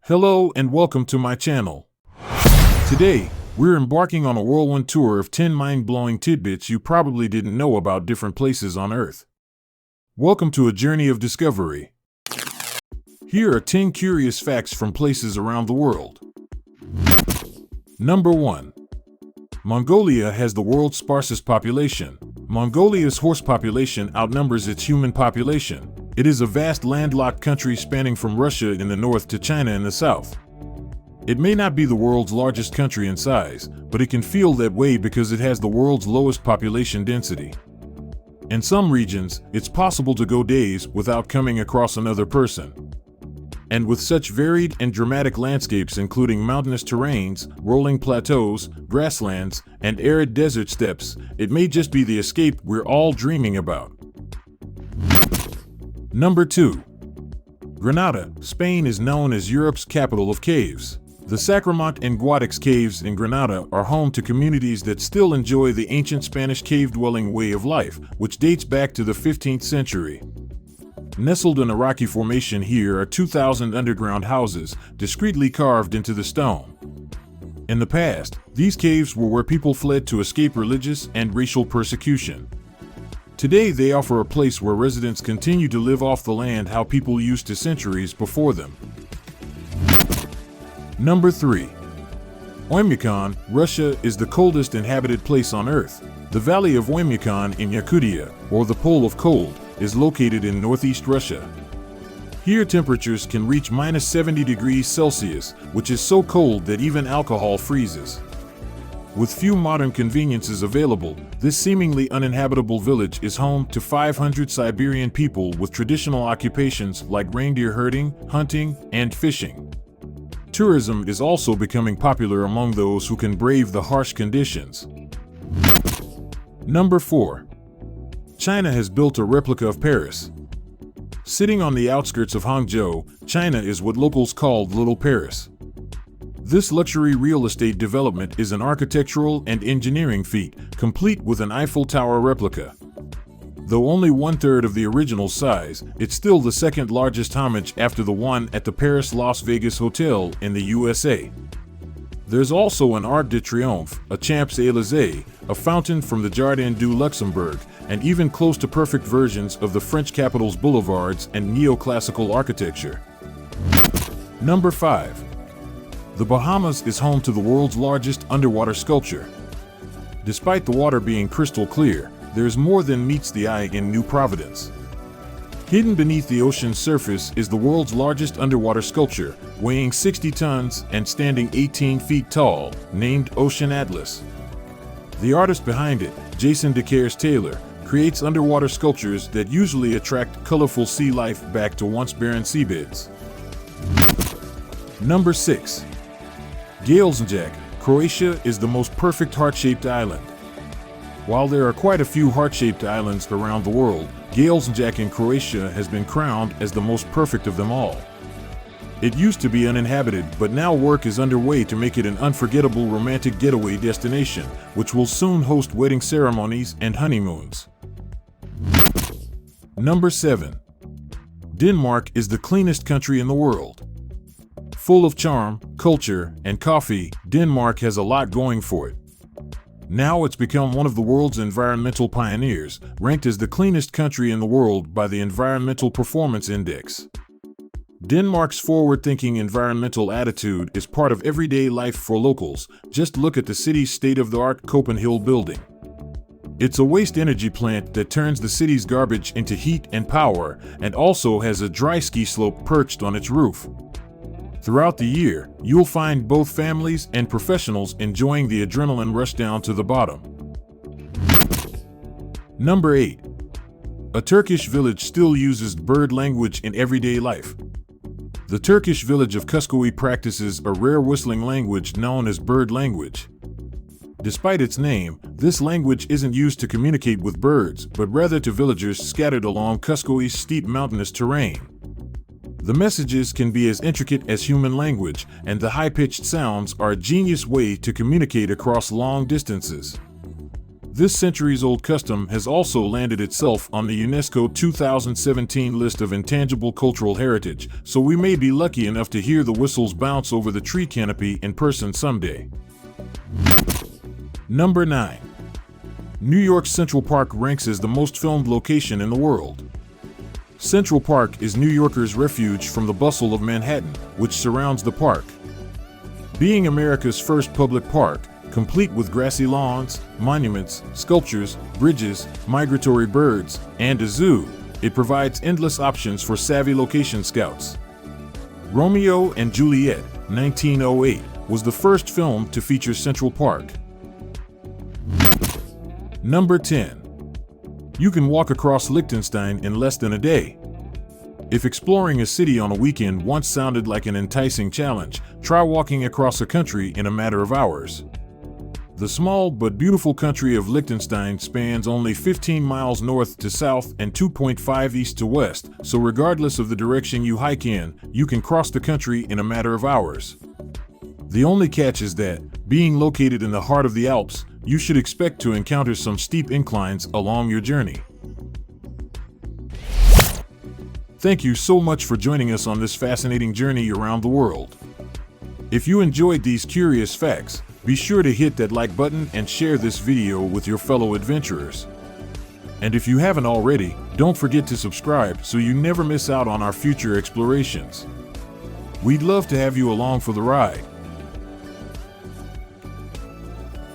Hello and welcome to my channel. Today, we're embarking on a whirlwind tour of 10 mind-blowing tidbits you probably didn't know about different places on Earth. Welcome to a journey of discovery. Here are 10 curious facts from places around the world. Number 1. Mongolia has the world's sparsest population. Mongolia's horse population outnumbers its human population. It is a vast landlocked country spanning from Russia in the north to China in the south. It may not be the world's largest country in size, but it can feel that way because it has the world's lowest population density. In some regions, it's possible to go days without coming across another person. And with such varied and dramatic landscapes including mountainous terrains, rolling plateaus, grasslands, and arid desert steppes, it may just be the escape we're all dreaming about. Number 2. Granada, Spain is known as Europe's capital of caves. The Sacramento and Guadix caves in Granada are home to communities that still enjoy the ancient Spanish cave-dwelling way of life, which dates back to the 15th century. Nestled in a rocky formation here are 2,000 underground houses, discreetly carved into the stone. In the past, these caves were where people fled to escape religious and racial persecution. Today they offer a place where residents continue to live off the land how people used to centuries before them. Number 3. Oymyakon, Russia is the coldest inhabited place on Earth. The valley of Oymyakon in Yakutia, or the Pole of Cold, is located in northeast Russia. Here temperatures can reach minus 70 degrees Celsius, which is so cold that even alcohol freezes. With few modern conveniences available, this seemingly uninhabitable village is home to 500 Siberian people with traditional occupations like reindeer herding, hunting, and fishing. Tourism is also becoming popular among those who can brave the harsh conditions. Number 4. China has built a replica of Paris. Sitting on the outskirts of Hangzhou, China is what locals call Little Paris. This luxury real estate development is an architectural and engineering feat, complete with an Eiffel Tower replica. Though only 1/3 of the original size, it's still the second largest homage after the one at the Paris Las Vegas Hotel in the USA. There's also an Arc de Triomphe, a Champs-Élysées, a fountain from the Jardin du Luxembourg, and even close to perfect versions of the French capital's boulevards and neoclassical architecture. Number 5. The Bahamas is home to the world's largest underwater sculpture. Despite the water being crystal clear, there's more than meets the eye in New Providence. Hidden beneath the ocean's surface is the world's largest underwater sculpture, weighing 60 tons and standing 18 feet tall, named Ocean Atlas. The artist behind it, Jason DeCaires Taylor, creates underwater sculptures that usually attract colorful sea life back to once barren seabeds. Number 6. Galezndžak, Croatia is the most perfect heart-shaped island. While there are quite a few heart-shaped islands around the world, Galezndžak in Croatia has been crowned as the most perfect of them all. It used to be uninhabited, but now work is underway to make it an unforgettable romantic getaway destination, which will soon host wedding ceremonies and honeymoons. Number 7. Denmark is the cleanest country in the world. Full of charm, culture, and coffee, Denmark has a lot going for it. Now it's become one of the world's environmental pioneers, ranked as the cleanest country in the world by the Environmental Performance Index. Denmark's forward-thinking environmental attitude is part of everyday life for locals. Just look at the city's state-of-the-art Copenhagen building. It's a waste-energy plant that turns the city's garbage into heat and power, and also has a dry ski slope perched on its roof. Throughout the year, you'll find both families and professionals enjoying the adrenaline rush down to the bottom. Number 8. A Turkish village still uses bird language in everyday life. The Turkish village of Kuşkoy practices a rare whistling language known as bird language. Despite its name, this language isn't used to communicate with birds, but rather to villagers scattered along Kuşkoy's steep mountainous terrain. The messages can be as intricate as human language, and the high-pitched sounds are a genius way to communicate across long distances. This centuries-old custom has also landed itself on the UNESCO 2017 list of intangible cultural heritage, so we may be lucky enough to hear the whistles bounce over the tree canopy in person someday. Number 9. New York's Central Park ranks as the most filmed location in the world. Central Park is New Yorkers' refuge from the bustle of Manhattan, which surrounds the park. Being America's first public park, complete with grassy lawns, monuments, sculptures, bridges, migratory birds, and a zoo, it provides endless options for savvy location scouts. Romeo and Juliet, 1908, was the first film to feature Central Park. Number 10. You can walk across Liechtenstein in less than a day. If exploring a city on a weekend once sounded like an enticing challenge, try walking across a country in a matter of hours. The small but beautiful country of Liechtenstein spans only 15 miles north to south and 2.5 east to west, so regardless of the direction you hike in, you can cross the country in a matter of hours. The only catch is that, being located in the heart of the Alps, you should expect to encounter some steep inclines along your journey. Thank you so much for joining us on this fascinating journey around the world. If you enjoyed these curious facts, be sure to hit that like button and share this video with your fellow adventurers. And if you haven't already, don't forget to subscribe so you never miss out on our future explorations. We'd love to have you along for the ride.